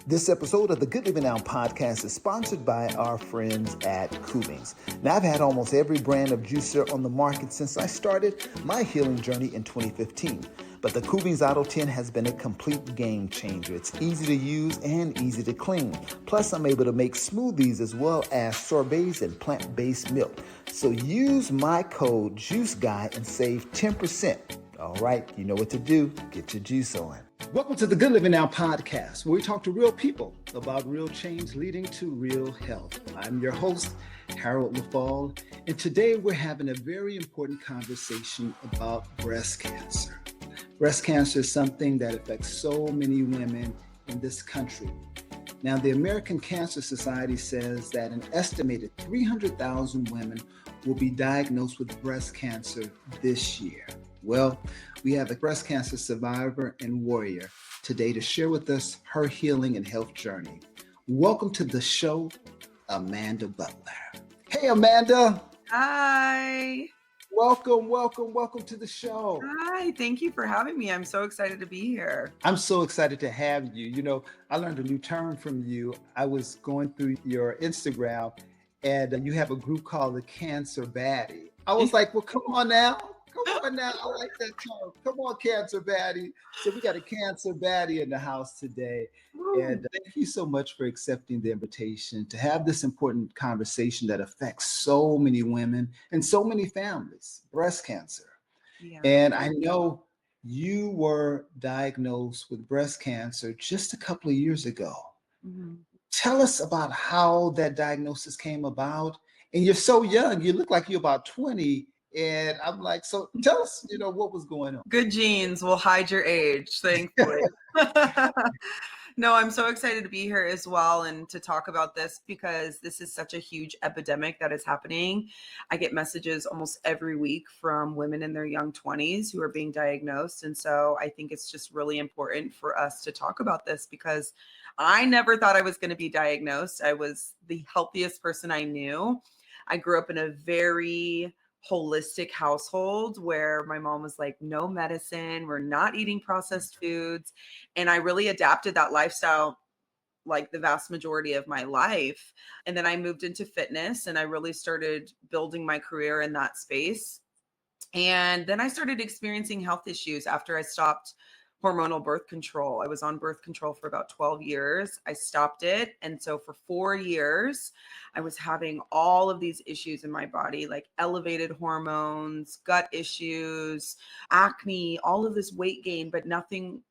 This episode of the Good Living Now podcast is sponsored by our friends at Kuvings. Now, I've had almost every brand of juicer on the market since I started my healing journey in 2015. But the Kuvings Auto 10 has been a complete game changer. It's easy to use and easy to clean. Plus, I'm able to make smoothies as well as sorbets and plant-based milk. So use my code JUICEGUY and save 10%. All right, you know what to do. Get your juice on. Welcome to the Good Living Now podcast, where we talk to real people about real change leading to real health. I'm your host, Harold Leffall, and today we're having a very important conversation about breast cancer. Breast cancer is something that affects so many women in this country. Now, the American Cancer Society says that an estimated 300,000 women will be diagnosed with breast cancer this year. Well, we have a breast cancer survivor and warrior today to share with us her healing and health journey. Welcome to the show, Amanda Butler. Hey, Amanda. Hi. Welcome to the show. Hi, thank you for having me. I'm so excited to be here. I'm so excited to have you. You know, I learned a new term from you. I was going through your Instagram and you have a group called the Cancer Baddie. I was like, well, come on now. I like that term. Come on, Cancer Baddie. So we got a Cancer Baddie in the house today. Woo. And thank you so much for accepting the invitation to have this important conversation that affects so many women and so many families, breast cancer. Yeah. And I know you were diagnosed with breast cancer just a couple of years ago. Mm-hmm. Tell us about how that diagnosis came about. And you're so young. You look like you're about 20. And I'm like, so tell us, what was going on? Good genes will hide your age, thankfully. No, I'm so excited to be here as well and to talk about this because this is such a huge epidemic that is happening. I get messages almost every week from women in their young 20s who are being diagnosed. And so I think it's just really important for us to talk about this because I never thought I was going to be diagnosed. I was the healthiest person I knew. I grew up in a very holistic household where my mom was like, no medicine, we're not eating processed foods. And I really adapted that lifestyle like the vast majority of my life. And then I moved into fitness and I really started building my career in that space. And then I started experiencing health issues after I stopped hormonal birth control. I was on birth control for about 12 years. I stopped it. And so for 4 years, I was having all of these issues in my body, like elevated hormones, gut issues, acne, all of this weight gain, but nothing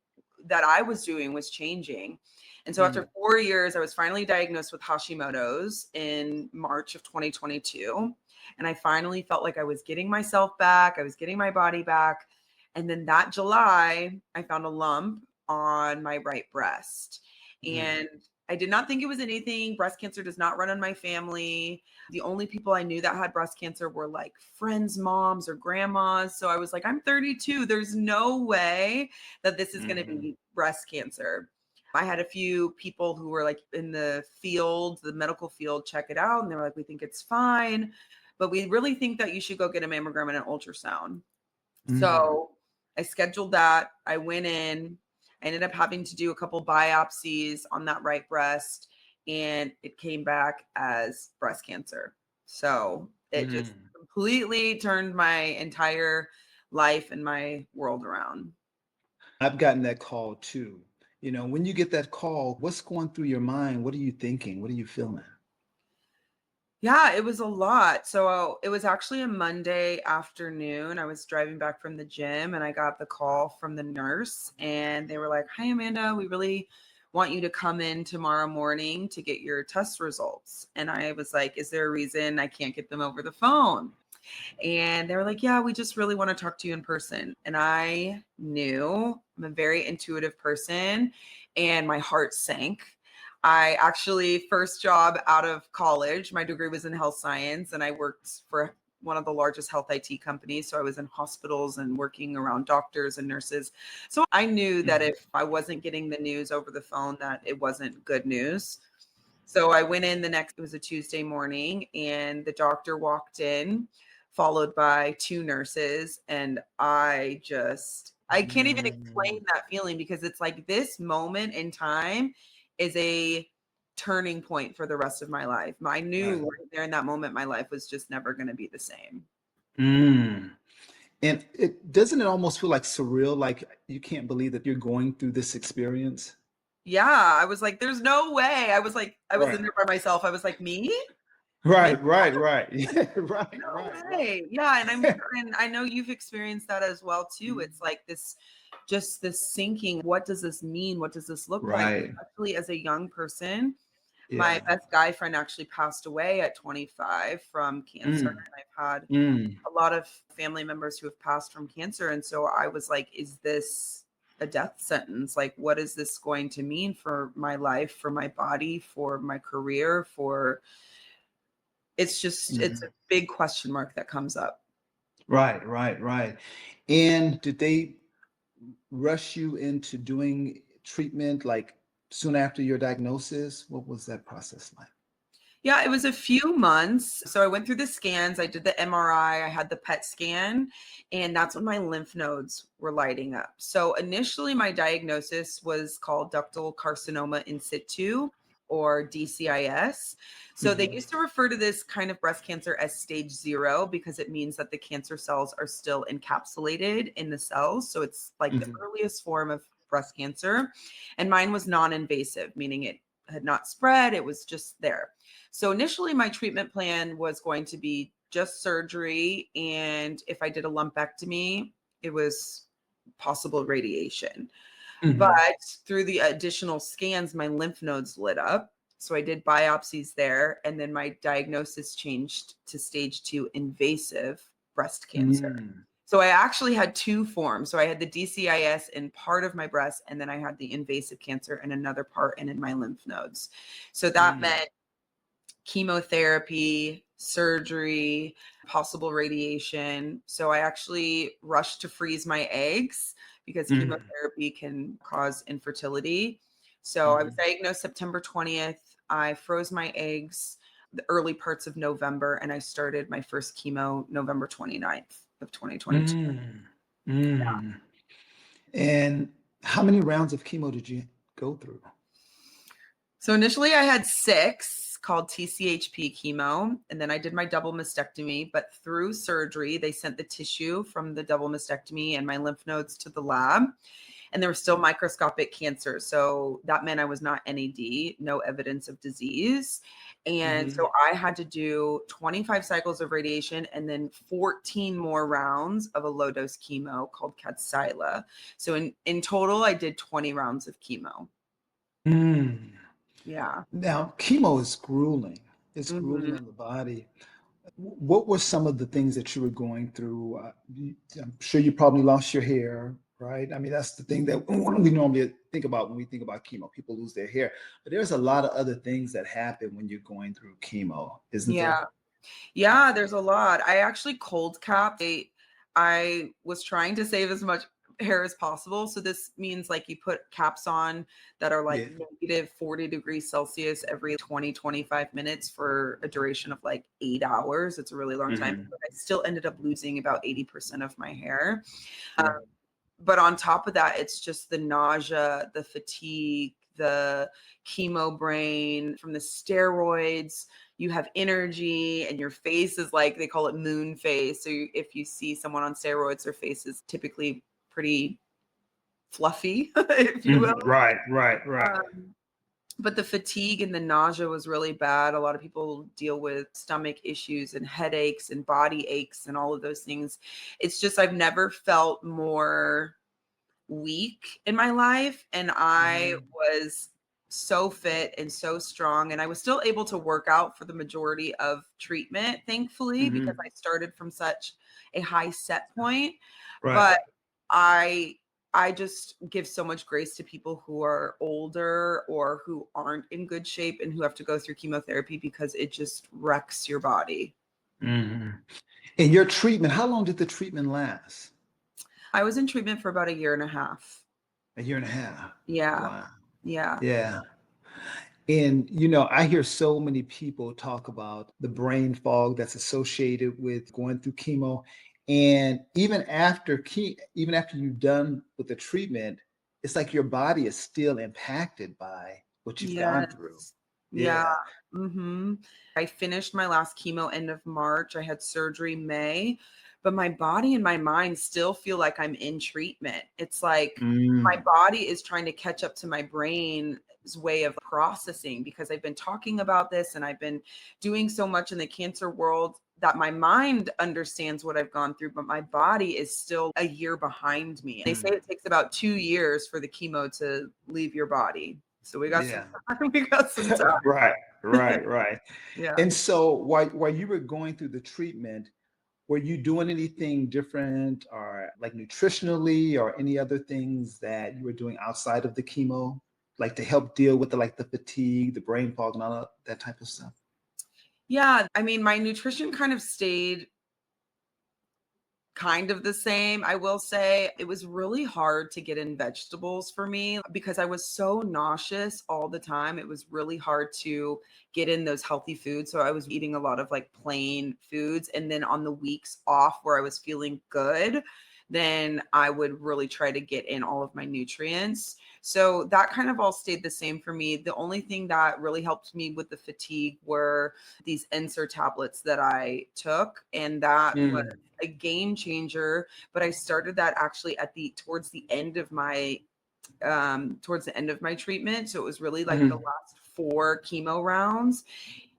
that I was doing was changing. And so after 4 years, I was finally diagnosed with Hashimoto's in March of 2022. And I finally felt like I was getting myself back. I was getting my body back. And then that July, I found a lump on my right breast. And I did not think it was anything. Breast cancer does not run in my family. The only people I knew that had breast cancer were like friends' moms or grandmas. So I was like, I'm 32. There's no way that this is going to be breast cancer. I had a few people who were like in the field, the medical field, check it out. And they were like, we think it's fine, but we really think that you should go get a mammogram and an ultrasound. So I scheduled that. I went in. I ended up having to do a couple biopsies on that right breast, and it came back as breast cancer. So it just completely turned my entire life and my world around. I've gotten that call too. When you get that call, what's going through your mind? What are you thinking? What are you feeling? Yeah, it was a lot. So it was actually a Monday afternoon. I was driving back from the gym and I got the call from the nurse and they were like, hi, Amanda, we really want you to come in tomorrow morning to get your test results. And I was like, is there a reason I can't get them over the phone? And they were like, yeah, we just really want to talk to you in person. And I knew I'm a very intuitive person and my heart sank. I actually, first job out of college, my degree was in health science and I worked for one of the largest health IT companies. So I was in hospitals and working around doctors and nurses. So I knew that if I wasn't getting the news over the phone, that it wasn't good news. So I went in it was a Tuesday morning and the doctor walked in, followed by 2 nurses. And I can't even explain that feeling because it's like this moment in time is a turning point for the rest of my life. I knew Right. right there in that moment, my life was just never going to be the same. Mm. And it doesn't it almost feel like surreal, like you can't believe that you're going through this experience? Yeah, I was like, there's no way. I was like, I was in Right. there by myself. I was like, me? Me? Right, right, right. Yeah, right, No right, right. way. Yeah, and I'm sure, and I know you've experienced that as well too. Mm. It's like this, just this sinking. What does this mean? What does this look like? Right. Especially as a young person. My Yeah. best guy friend actually passed away at 25 from cancer, Mm. and I've had Mm. a lot of family members who have passed from cancer. And so I was like, is this a death sentence? Like, what is this going to mean for my life, for my body, for my career, for it's just, it's a Mhm. big question mark that comes up. Right, right, right. And did they rush you into doing treatment like soon after your diagnosis? What was that process like? Yeah, it was a few months. So I went through the scans, I did the MRI, I had the PET scan, and that's when my lymph nodes were lighting up. So initially, my diagnosis was called ductal carcinoma in situ, or DCIS. So they Mhm. used to refer to this kind of breast cancer as stage 0 because it means that the cancer cells are still encapsulated in the cells. So it's like the Mhm. earliest form of breast cancer. And mine was non invasive, meaning it had not spread, it was just there. So initially, my treatment plan was going to be just surgery. And if I did a lumpectomy, it was possible radiation. But Mhm. through the additional scans, my lymph nodes lit up. So I did biopsies there. And then my diagnosis changed to stage 2 invasive breast cancer. Mm. So I actually had two forms. So I had the DCIS in part of my breast, and then I had the invasive cancer in another part and in my lymph nodes. So that Mm. meant chemotherapy, surgery, possible radiation. So I actually rushed to freeze my eggs because Mm. chemotherapy can cause infertility. So I was Mhm. diagnosed September 20th. I froze my eggs the early parts of November, and I started my first chemo November 29th of 2022. Mm. Mm. And how many rounds of chemo did you go through? So initially I had 6 called TCHP chemo, and then I did my double mastectomy, but through surgery, they sent the tissue from the double mastectomy and my lymph nodes to the lab, and there was still microscopic cancer. So that meant I was not NAD, no evidence of disease. And Mhm. so I had to do 25 cycles of radiation and then 14 more rounds of a low dose chemo called Kadcyla. So in total, I did 20 rounds of chemo. Mm. Yeah. Now, chemo is grueling. It's grueling Mhm. on the body. What were some of the things that you were going through? I'm sure you probably lost your hair, right? I mean, that's the thing that we normally think about when we think about chemo. People lose their hair, but there's a lot of other things that happen when you're going through chemo, isn't there? Yeah. Yeah, there's a lot. I actually cold capped. I was trying to save as much hair as possible. So this means like you put caps on that are like Yeah. negative 40 degrees Celsius every 20, 25 minutes for a duration of like 8 hours. It's a really long time. Hmm. But I still ended up losing about 80% of my hair. Um, Yeah. but on top of that, it's just the nausea, the fatigue, the chemo brain from the steroids. You have energy, and your face is like they call it moon face. So if you see someone on steroids, their face is typically pretty fluffy, if you will. Right, right, right. Um, but the fatigue and the nausea was really bad. A lot of people deal with stomach issues and headaches and body aches and all of those things. It's just I've never felt more week in my life, and I Mhm. was so fit and so strong, and I was still able to work out for the majority of treatment, thankfully, because I Mhm. started from such a high set point. Right. But I I just give so much grace to people who are older or who aren't in good shape and who have to go through chemotherapy because it just wrecks your body. Mhm. And your treatment, how long did the treatment last? I was in treatment for about a year and a half. A year and a half. Yeah. Wow. Yeah. Yeah. And, I hear so many people talk about the brain fog that's associated with going through chemo. And even after you're done with the treatment, it's like your body is still impacted by what you've gone through. Yes. Yeah. Yeah. hmm I finished my last chemo end of March. I had surgery May, but my body and my mind still feel like I'm in treatment. It's like my Mm. body is trying to catch up to my brain's way of processing because I've been talking about this and I've been doing so much in the cancer world that my mind understands what I've gone through, but my body is still a year behind me. They say Mm. it takes about 2 years for the chemo to leave your body. So we got some Yeah. time. We got some time. Right, right, right. Yeah. And so while you were going through the treatment, were you doing anything different or like nutritionally or any other things that you were doing outside of the chemo, like to help deal with the fatigue, the brain fog and all that type of stuff? Yeah. I mean, my nutrition kind of stayed kind of the same. I will say it was really hard to get in vegetables for me because I was so nauseous all the time. It was really hard to get in those healthy foods. So I was eating a lot of like plain foods. And then on the weeks off where I was feeling good, then I would really try to get in all of my nutrients. So that kind of all stayed the same for me. The only thing that really helped me with the fatigue were these Encer tablets that I took. And that was Mm. a game changer, but I started that actually at the towards the end of my treatment. So it was really like the Mhm. last 4 chemo rounds.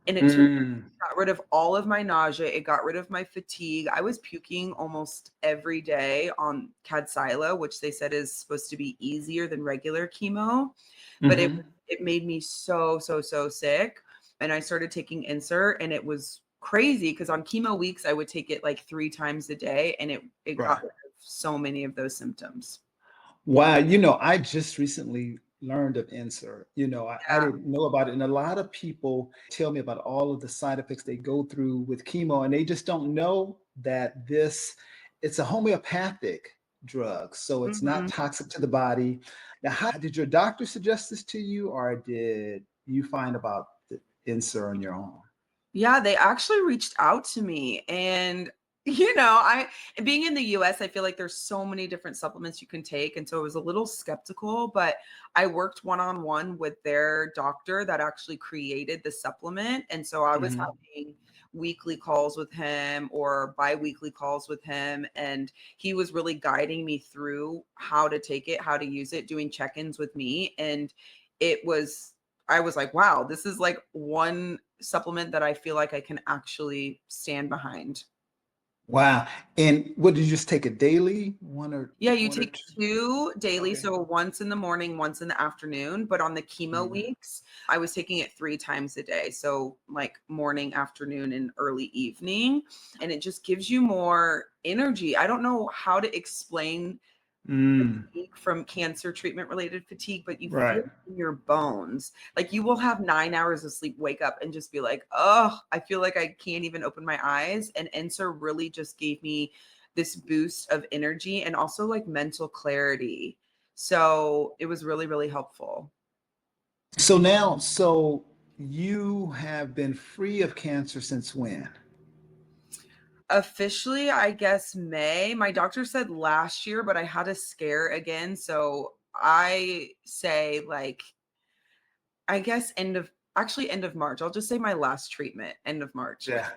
And it took Mm. got rid of all of my nausea. It got rid of my fatigue. I was puking almost every day on Kadcyla, which they said is supposed to be easier than regular chemo, but it Mhm. it made me so, so, so sick. And I started taking Encer and it was crazy because on chemo weeks I would take it like 3 times a day and it got Right. rid of so many of those symptoms. Wow, I just recently learned of Encer. I Yeah. didn't know about it. And a lot of people tell me about all of the side effects they go through with chemo, and they just don't know that it's a homeopathic drug. So it's not Mhm. toxic to the body. Now, how did your doctor suggest this to you, or did you find about the Encer on your own? Yeah, they actually reached out to me and I being in the US, I feel like there's so many different supplements you can take and so I was a little skeptical, but I worked one-on-one with their doctor that actually created the supplement and so I was Mhm. having weekly calls with him or biweekly calls with him and he was really guiding me through how to take it, how to use it, doing check-ins with me and it was I was like, wow, this is like one supplement that I feel like I can actually stand behind. Wow. And what did you just take a daily Yeah, you one or take two? 2 daily, Okay. so once in the morning, once in the afternoon, but on the chemo Mhm. weeks, I was taking it 3 times a day, so, like, morning, afternoon, and early evening, and it just gives you more energy. I don't know how to explain Mm. fatigue from cancer treatment related fatigue, but you feel Right. it in your bones. Like you will have 9 hours of sleep, wake up and just be like, oh, I feel like I can't even open my eyes. And Enser really just gave me this boost of energy and also like mental clarity. So it was really, really helpful. So you have been free of cancer since when? Officially, I guess May. My doctor said last year, but I had a scare again. So I say like I guess end of March. I'll just say my last treatment, end of March. Yeah.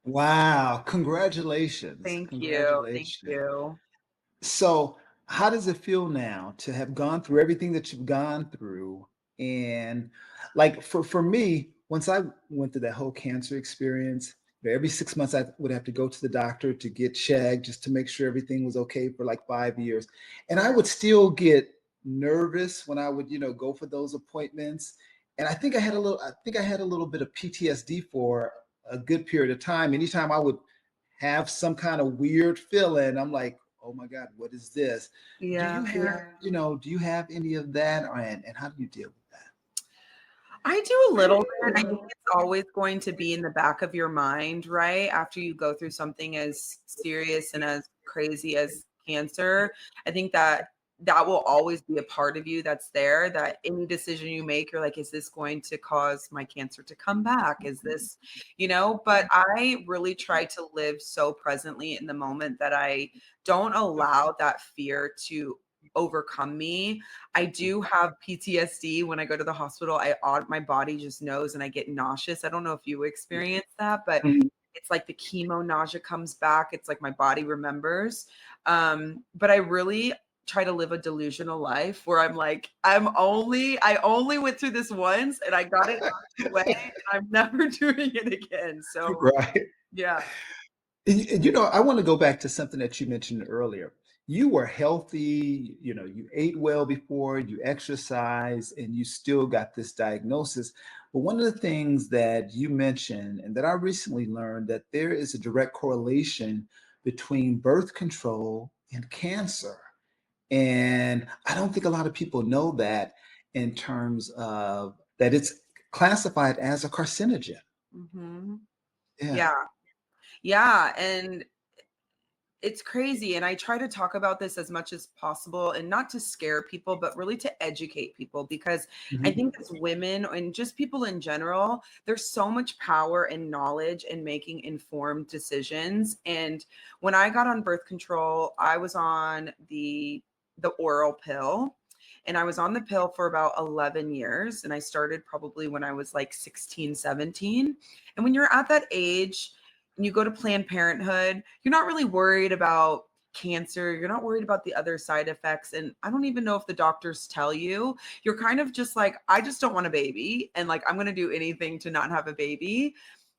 Wow. Congratulations. Thank you. Thank Congratulations. you. So, how does it feel now to have gone through everything that you've gone through? And like for me, once I went through that whole cancer experience, every 6 months I would have to go to the doctor to get checked just to make sure everything was okay for like 5 years. And I would still get nervous when I would, go for those appointments. And I think I had a little bit of PTSD for a good period of time. Anytime I would have some kind of weird feeling, I'm like, oh my God, what is this? Yeah. Do you have any of that? And how do you deal with that? I do a little bit. I think it's always going to be in the back of your mind, right? After you go through something as serious and as crazy as cancer, I think that that will always be a part of you that's there that any decision you make, you're like, is this going to cause my cancer to come back? Is this, but I really try to live so presently in the moment that I don't allow that fear to overcome me. I do have PTSD. When I go to the hospital, my body just knows and I get nauseous. I don't know if you experience that, but it's like the chemo nausea comes back. It's like my body remembers. But I really try to live a delusional life where I'm like, I only went through this once and I got it out of the way and I'm never doing it again. So Right. yeah. And, you know, I want to go back to something that you mentioned earlier. You were healthy, you know, you ate well before, you exercised, and you still got this diagnosis. But one of the things that you mentioned and that I recently learned that there is a direct correlation between birth control and cancer. And I don't think a lot of people know that in terms of that it's classified as a carcinogen. Hmm. Yeah. Yeah. Yeah. And it's crazy. And I try to talk about this as much as possible and not to scare people, but really to educate people because I Mhm. think as women and just people in general, there's so much power and knowledge in making informed decisions. And when I got on birth control, I was on the oral pill. And I was on the pill for about 11 years. And I started probably when I was like 16, 17. And when you're at that age, and you go to Planned Parenthood, you're not really worried about cancer. You're not worried about the other side effects. And I don't even know if the doctors tell you. You're kind of just like, I just don't want a baby. And like, I'm going to do anything to not have a baby.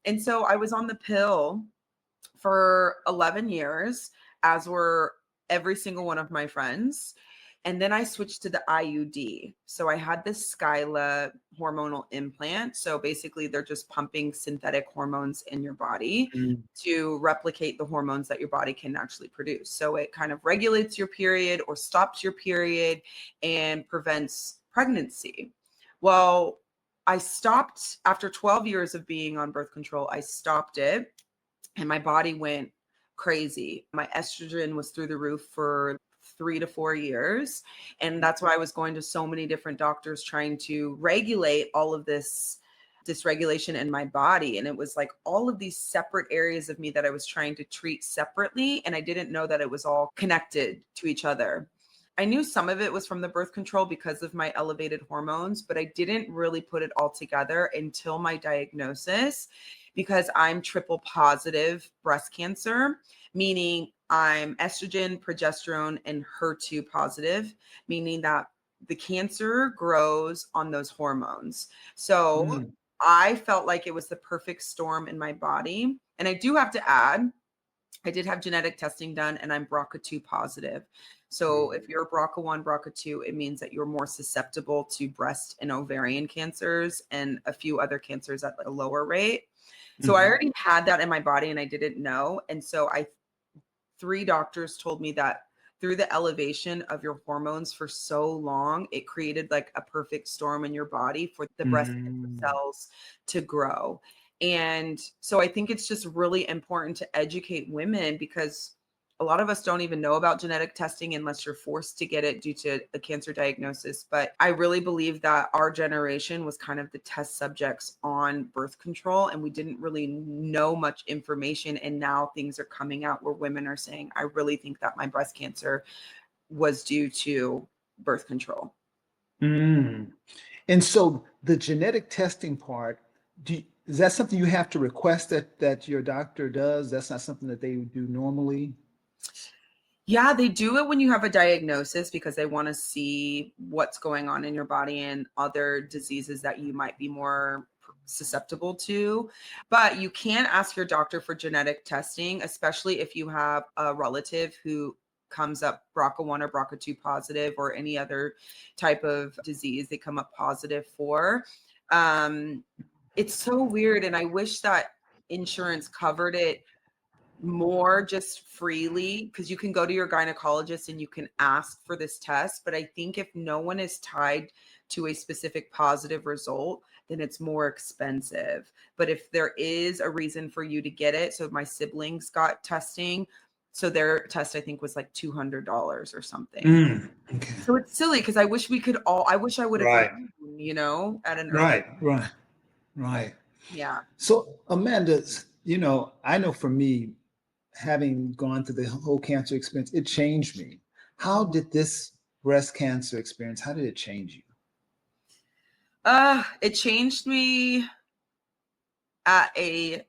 And so I was on the pill for 11 years, as were every single one of my friends. And then I switched to the IUD. So I had this Skyla hormonal implant. So basically, they're just pumping synthetic hormones in your body Mm. to replicate the hormones that your body can actually produce. So it kind of regulates your period or stops your period and prevents pregnancy. Well, I stopped after 12 years of being on birth control. I stopped it and my body went crazy. My estrogen was through the roof for 3 to 4 years. And that's why I was going to so many different doctors trying to regulate all of this dysregulation in my body. And it was like all of these separate areas of me that I was trying to treat separately. And I didn't know that it was all connected to each other. I knew some of it was from the birth control because of my elevated hormones, but I didn't really put it all together until my diagnosis because I'm triple positive breast cancer, meaning I'm estrogen, progesterone, and HER2 positive, meaning that the cancer grows on those hormones. So Mm. I felt like it was the perfect storm in my body. And I do have to add, I did have genetic testing done and I'm BRCA2 positive. So if you're BRCA1, BRCA2, it means that you're more susceptible to breast and ovarian cancers and a few other cancers at a lower rate. So I Mhm. already had that in my body and I didn't know. And so 3 doctors told me that through the elevation of your hormones for so long, it created like a perfect storm in your body for the breast cancer Mm. cells to grow. And so I think it's just really important to educate women because a lot of us don't even know about genetic testing unless you're forced to get it due to a cancer diagnosis. But I really believe that our generation was kind of the test subjects on birth control, and we didn't really know much information. And now things are coming out where women are saying, I really think that my breast cancer was due to birth control. Mm. And so the genetic testing part, is that something you have to request that your doctor does? That's not something that they do normally? Yeah, they do it when you have a diagnosis because they want to see what's going on in your body and other diseases that you might be more susceptible to. But you can ask your doctor for genetic testing, especially if you have a relative who comes up BRCA1 or BRCA2 positive or any other type of disease they come up positive for. Um, it's so weird. And I wish that insurance covered it more just freely because you can go to your gynecologist and you can ask for this test. But I think if no one is tied to a specific positive result, then it's more expensive. But if there is a reason for you to get it, so my siblings got testing, so their test I think was like $200 or something. Mm. Okay. So it's silly because I wish I would have Right. known, at an early. Right. Right. Right. Yeah. So Amanda, you know, I know for me, having gone through the whole cancer experience, it changed me. How Mhm. did this breast cancer experience, how did it change you? It changed me at a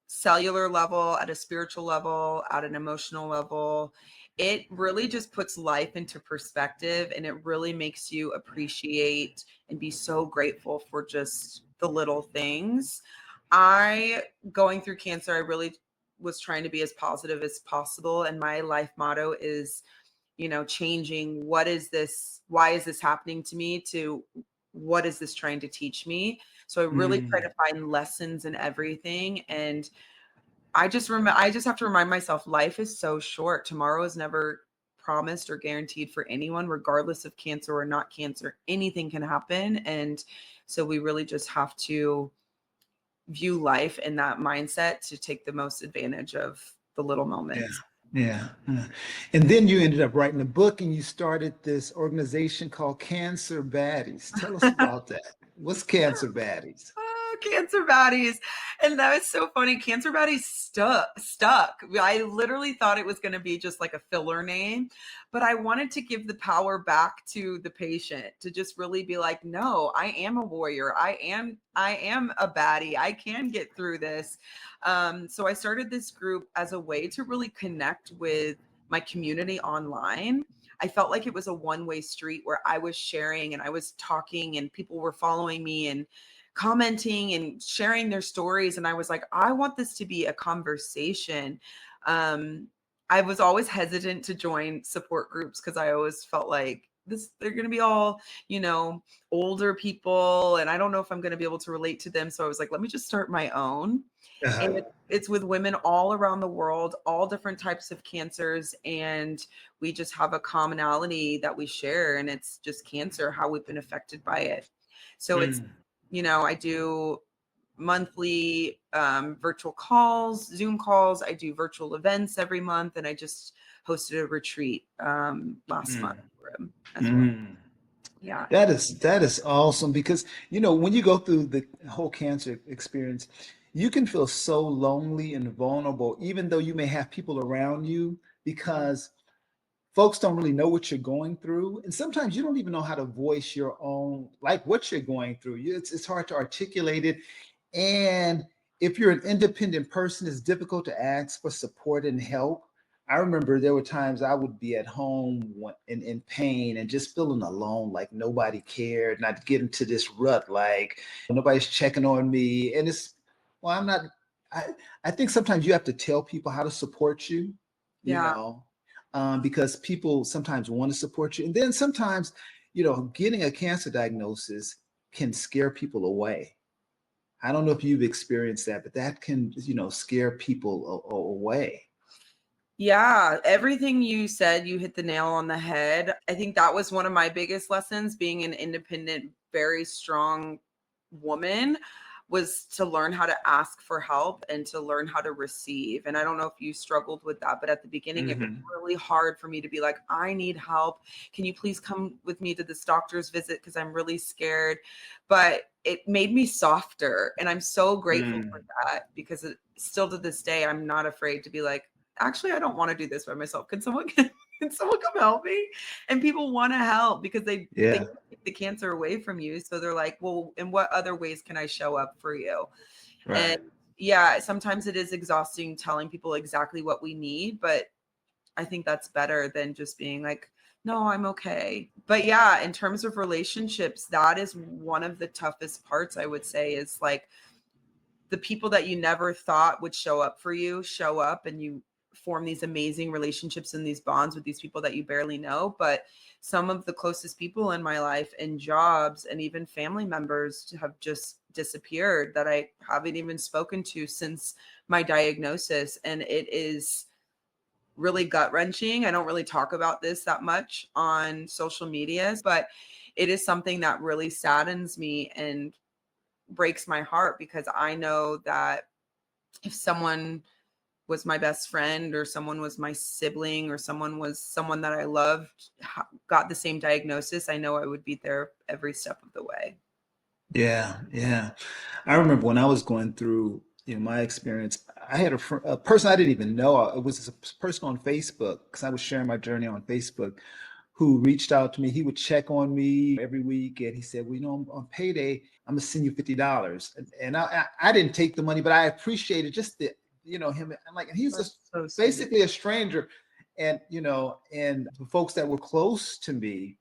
cellular level, at a spiritual level, at an emotional level. It really just puts life into perspective, and it really makes you appreciate and be so grateful for just the little things. I, going through cancer, I really was trying to be as positive as possible. And my life motto is, changing what is this, why is this happening to me, to what is this trying to teach me? So I really try Mm, to find lessons in everything. And I just have to remind myself life is so short. Tomorrow is never promised or guaranteed for anyone, regardless of cancer or not cancer. Anything can happen. And so we really just have to view life in that mindset to take the most advantage of the little yeah, moments. yeah. And then you ended up writing a book and you started this organization called Cancer Baddies. Tell us about that. What's Cancer Baddies? Oh, cancer baddies. And that was so funny. Cancer baddies stuck. I literally thought it was going to be just like a filler name, but I wanted to give the power back to the patient to just really be like, no, I am a warrior. I am a baddie. I can get through this. So I started this group as a way to really connect with my community online. I felt like it was a one-way street where I was sharing and I was talking and people were following me and commenting and sharing their stories. And I was like, I want this to be a conversation. Um, I was always hesitant to join support groups because I always felt like they're going to be all, older people. And I don't know if I'm going to be able to relate to them. So I was like, let me just start my own. And Uh, it's with women all around the world, all different types of cancers. And we just have a commonality that we share. And it's just cancer, how we've been affected by it. So mm. I do monthly virtual calls, Zoom calls. I do virtual events every month. And I just hosted a retreat last month Mm. for him as well. Mm. Yeah. That is awesome because when you go through the whole cancer experience, you can feel so lonely and vulnerable, even though you may have people around you, because folks don't really know what you're going through, and sometimes you don't even know how to voice your own, like what you're going through. It's hard to articulate it, and if you're an independent person, it's difficult to ask for support and help. I remember there were times I would be at home in pain and just feeling alone, like nobody cared, and I'd get into this rut, like nobody's checking on me. And well, I'm not, I, I think sometimes you have to tell people how to support you, you Yeah. know, because people sometimes want to support you. And then sometimes, getting a cancer diagnosis can scare people away. I don't know if you've experienced that, but that can, scare people away. Yeah, everything you said, you hit the nail on the head. I think that was one of my biggest lessons being an independent, very strong woman was to learn how to ask for help and to learn how to receive. And I don't know if you struggled with that, but at the beginning, it was Hmm. really hard for me to be like, I need help. Can you please come with me to this doctor's visit? Because I'm really scared. But it made me softer. And I'm so grateful for Mm. that because still to this day, I'm not afraid to be like, actually, I don't want to do this by myself. Can someone can someone come help me? And people want to help because they Yeah, can't take the cancer away from you. So they're like, well, in what other ways can I show up for you? And right. yeah, sometimes it is exhausting telling people exactly what we need, but I think that's better than just being like, no, I'm okay. But yeah, in terms of relationships, that is one of the toughest parts, I would say, is like the people that you never thought would show up for you show up, and you form these amazing relationships and these bonds with these people that you barely know. But some of the closest people in my life and jobs and even family members have just disappeared that I haven't even spoken to since my diagnosis. And it is really gut wrenching. I don't really talk about this that much on social media, but it is something that really saddens me and breaks my heart because I know that if someone was my best friend or someone was my sibling or someone was someone that I loved got the same diagnosis, I know I would be there every step of the way. Yeah, yeah. I remember when I was going through, my experience. I had a person I didn't even know. It was a person on Facebook because I was sharing my journey on Facebook. who reached out to me. He would check on me every week, and he said, "Well, on payday, I'm gonna send you $50." And I didn't take the money, but I appreciated just the him. I'm like, and he's That's just so sweet. basically a stranger, and and the folks that were close to me,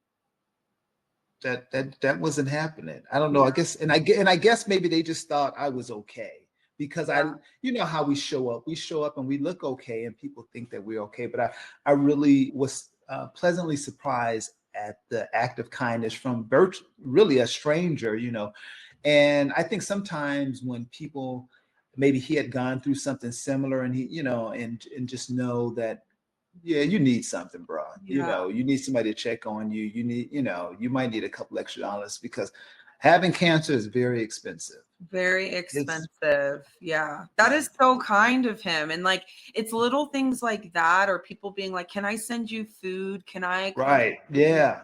that wasn't happening. I don't know. Yeah, I guess maybe they just thought I was okay because yeah. how we show up. We show up and we look okay, and people think that we're okay. But I really was pleasantly surprised at the act of kindness from really a stranger. And I think sometimes when people, maybe he had gone through something similar, and he, and just know that, yeah, you need something, bro. Yeah. You need somebody to check on you. You need, you might need a couple extra dollars because having cancer is very expensive. Very It's expensive. Yeah. That yeah, is so kind of him. And like, it's little things like that, or people being like, can I send you food? Can I come? right. Yeah,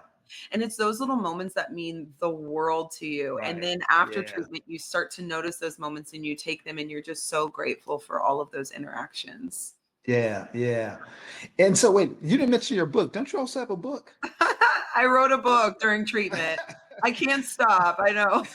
And it's those little moments that mean the world to you. And right. then after Yeah, treatment, you start to notice those moments and you take them and you're just so grateful for all of those interactions. yeah, yeah. And so, wait, you didn't mention your book. Don't you also have a book? I wrote a book during treatment. I can't stop. I know.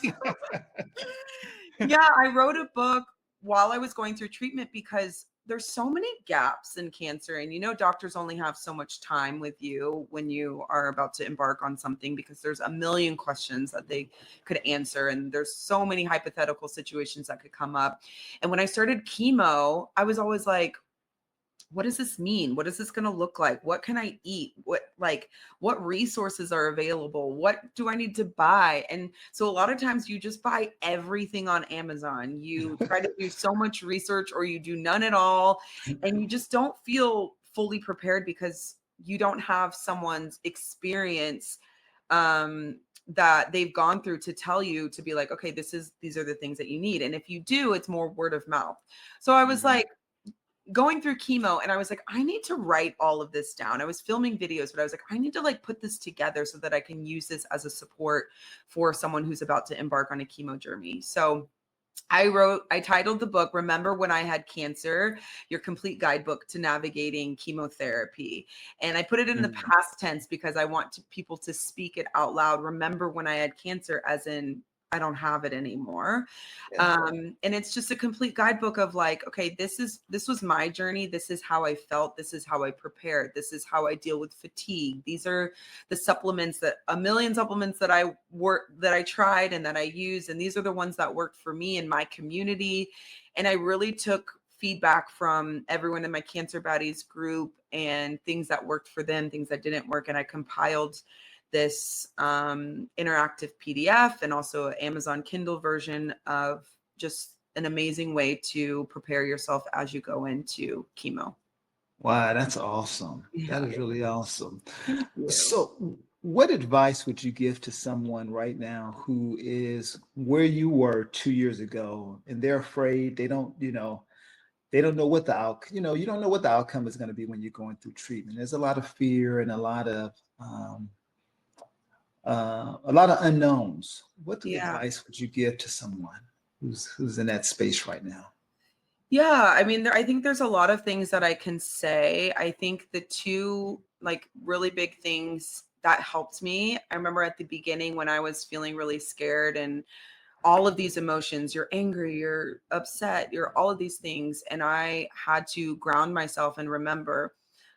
Yeah, I wrote a book while I was going through treatment because there's so many gaps in cancer. And doctors only have so much time with you when you are about to embark on something because there's a million questions that they could answer. And there's so many hypothetical situations that could come up. And when I started chemo, I was always like, what does this mean? What is this going to look like? What can I eat? What resources are available? What do I need to buy? And so a lot of times you just buy everything on Amazon. You try to do so much research or you do none at all. And you just don't feel fully prepared because you don't have someone's experience that they've gone through to tell you to be like, okay, these are the things that you need. And if you do, it's more word of mouth. So I was Mhm. like, going through chemo and I was like, I need to write all of this down. I was filming videos, but I was like, I need to like put this together so that I can use this as a support for someone who's about to embark on a chemo journey. So I titled the book, Remember When I Had Cancer, Your Complete Guidebook to Navigating Chemotherapy. And I put it in the Mhm. past tense because I want people to speak it out loud. Remember when I had cancer, as in, I don't have it anymore. Yeah. And it's just a complete guidebook of like, okay, this was my journey. This is how I felt. This is how I prepared. This is how I deal with fatigue. These are the supplements a million supplements that I tried and that I use. And these are the ones that worked for me and my community. And I really took feedback from everyone in my Cancer Baddies group and things that worked for them, things that didn't work. And I compiled this interactive PDF and also an Amazon Kindle version of just an amazing way to prepare yourself as you go into chemo. Wow, that's awesome. That Yeah, is really awesome. thank you. So, what advice would you give to someone right now who is where you were 2 years ago and they're afraid they don't know what the you don't know what the outcome is going to be when you're going through treatment. There's a lot of fear and a lot of unknowns. What Yeah. advice would you give to someone who's in that space right now? Yeah, I mean, I think there's a lot of things that I can say. I think the two like really big things that helped me. I remember at the beginning when I was feeling really scared and all of these emotions, you're angry, you're upset, you're all of these things. And I had to ground myself and remember,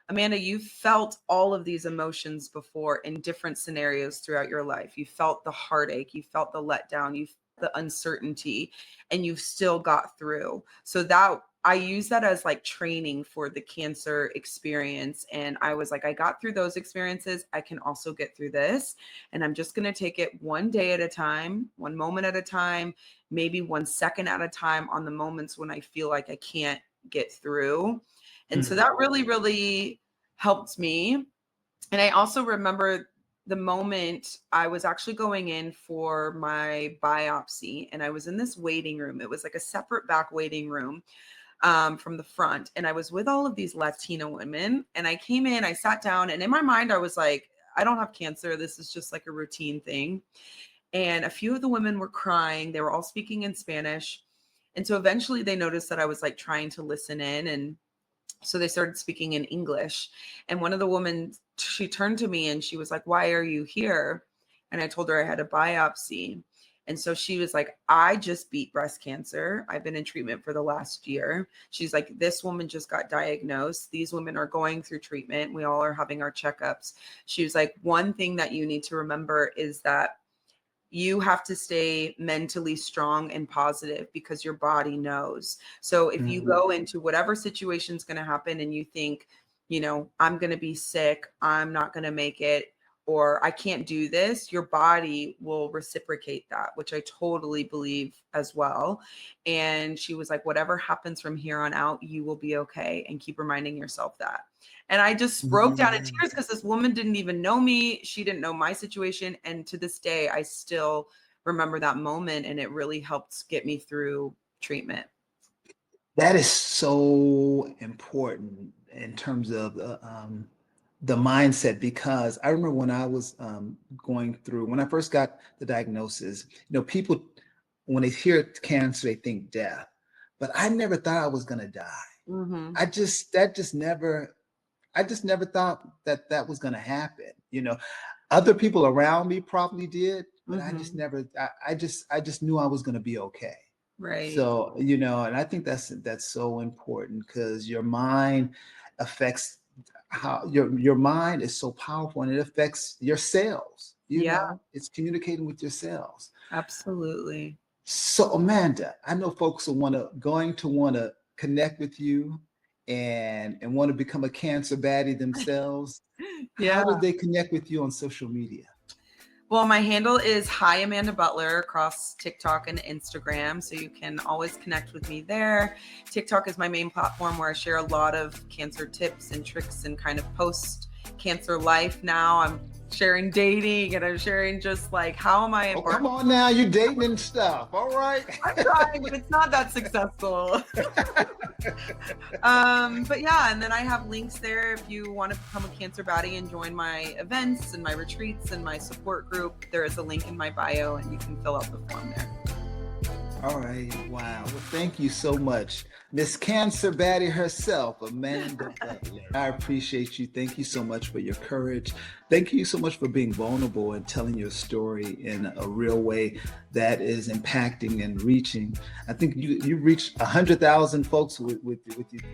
Amanda, you felt all of these emotions before in different scenarios throughout your life. You felt the heartache, you felt the letdown, you felt the uncertainty, and you've still got through. So that I use that as like training for the cancer experience. And I was like, I got through those experiences. I can also get through this. And I'm just going to take it one day at a time, one moment at a time, maybe 1 second at a time on the moments when I feel like I can't get through. And so Mhm. that really, really helped me. And I also remember the moment I was actually going in for my biopsy, and I was in this waiting room. It was like a separate back waiting room from the front. And I was with all of these Latina women. And I came in, I sat down, and in my mind, I was like, I don't have cancer. This is just like a routine thing. And a few of the women were crying. They were all speaking in Spanish. And so eventually they noticed that I was like trying to listen in. And So they started speaking in English. And one of the women, she turned to me and she was like, "Why are you here?" And I told her I had a biopsy. And so she was like, "I just beat breast cancer. I've been in treatment for the last year." She's like, "This woman just got diagnosed. These women are going through treatment. We all are having our checkups." She was like, "One thing that you need to remember is that you have to stay mentally strong and positive because your body knows. So if you go into whatever situation is going to happen and you think, I'm going to be sick, I'm not going to make it, or I can't do this, your body will reciprocate that, which I totally believe as well." And she was like, "Whatever happens from here on out, you will be okay. And keep reminding yourself that." And I just broke down in tears because this woman didn't even know me. She didn't know my situation. And to this day, I still remember that moment, and it really helped get me through treatment. That is so important in terms of the mindset, because I remember when I was when I first got the diagnosis, people, when they hear cancer, they think death, but I never thought I was going to die. I just never thought that was going to happen. Other people around me probably did, but I just never, I just knew I was going to be okay. Right. So, and I think that's so important, because your mind affects how your mind is so powerful, and it affects your cells. It's communicating with your cells. Absolutely. So, Amanda, I know folks are going to want to connect with you and want to become a cancer baddie themselves. How do they connect with you on social media? Well, my handle is Hi Amanda Butler across TikTok and Instagram, so you can always connect with me there. TikTok is my main platform where I share a lot of cancer tips and tricks and kind of post-cancer life now. I'm sharing dating, and I'm sharing just like, how am I? Oh, come on now, you're dating and stuff. All right. I'm trying, but it's not that successful. But yeah, and then I have links there if you want to become a cancer baddie and join my events and my retreats and my support group. There is a link in my bio, and you can fill out the form there. All right. Wow. Well, thank you so much, Miss Cancer Baddie herself, Amanda Butler. I appreciate you. Thank you so much for your courage. Thank you so much for being vulnerable and telling your story in a real way that is impacting and reaching. I think you reached 100,000 folks with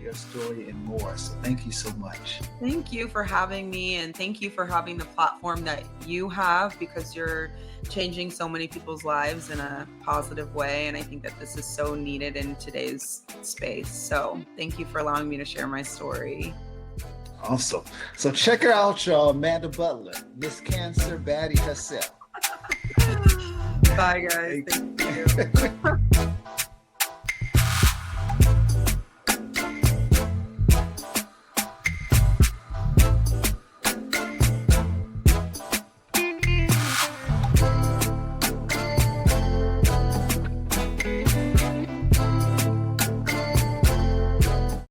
your story and more. So thank you so much. Thank you for having me, and thank you for having the platform that you have, because you're changing so many people's lives in a positive way. And I think that this is so needed in today's space. So thank you for allowing me to share my story. Awesome. So check her out, y'all. Amanda Butler, Miss Cancer Baddie herself. Bye, guys. Thank you.